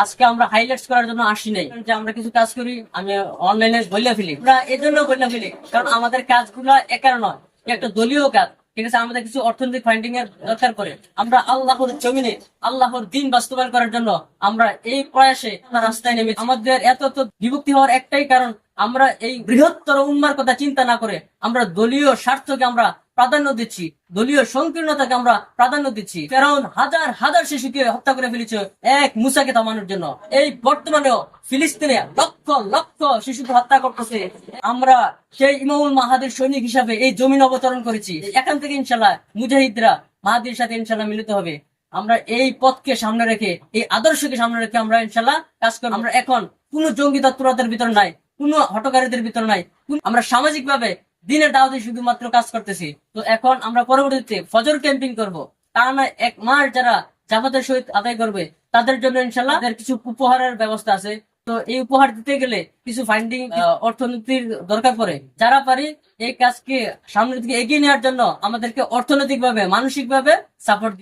আজকে আমরা হাইলাইটস করার জন্য আসি নাই যে আমরা কিছু কাজ করি আমি অনলাইনে বলে ফেলি, আমরা এই জন্য বলে ফেলি কারণ আমাদের কাজগুলো একার নয়, একটা দলীয় কাজ। ঠিক আছে, আমাদের কিছু অর্থনৈতিক ফান্ডিং এর দরকার পড়ে। আমরা আল্লাহর জমিনে আল্লাহর দিন বাস্তবায়ন করার জন্য আমরা এই প্রয়াসে রাস্তায় নেমে। আমাদের এত বিভক্তি হওয়ার একটাই কারণ, আমরা এই বৃহত্তর উম্মার কথা চিন্তা না করে আমরা দলীয় স্বার্থকে আমরা প্রাধান্য দিচ্ছি, দলীয় সংকীর্ণতাকে আমরা প্রাধান্য দিচ্ছি। ফেরাউন হাজার হাজার শিশুকে হত্যা করে ফেলেছে এক মুসাকে থামানোর জন্য। এই বর্তমানেও ফিলিস্তিনে লক্ষ লক্ষ শিশুকে হত্যা করতেছে। আমরা সেই ইমামুল মাহাদির সৈনিক হিসাবে এই জমিন অবতরণ করেছি। এখান থেকে ইনশাল্লাহ মুজাহিদরা মাহাদির সাথে ইনশাল্লাহ মিলিত হবে। আমরা এই পথকে সামনে রেখে, এই আদর্শকে সামনে রেখে আমরা ইনশাল্লাহ কাজ করব। আমরা এখন কোন জঙ্গি তৎপরতার ভিতর নাই, কোন হটকারীদের ভিতর নাই, আমরা সামাজিক ভাবে দিনের দাওয়াতে শুধুমাত্র কাজ করতেছি। তো এখন আমরা পরবর্তীতে ফজর ক্যাম্পিং করব। তারা না এক মাস যারা জামাতের সহিত আদায় করবে তাদের জন্য ইনশাল্লাহ কিছু উপহারের ব্যবস্থা আছে। তো এই উপহার দিতে গেলে কিছু ফান্ডিং অর্থনীতির দরকার পড়ে। যারা পারি এই কাজকে সামনের দিকে এগিয়ে নেওয়ার জন্য আমাদেরকে অর্থনৈতিক ভাবে মানসিক ভাবে সাপোর্ট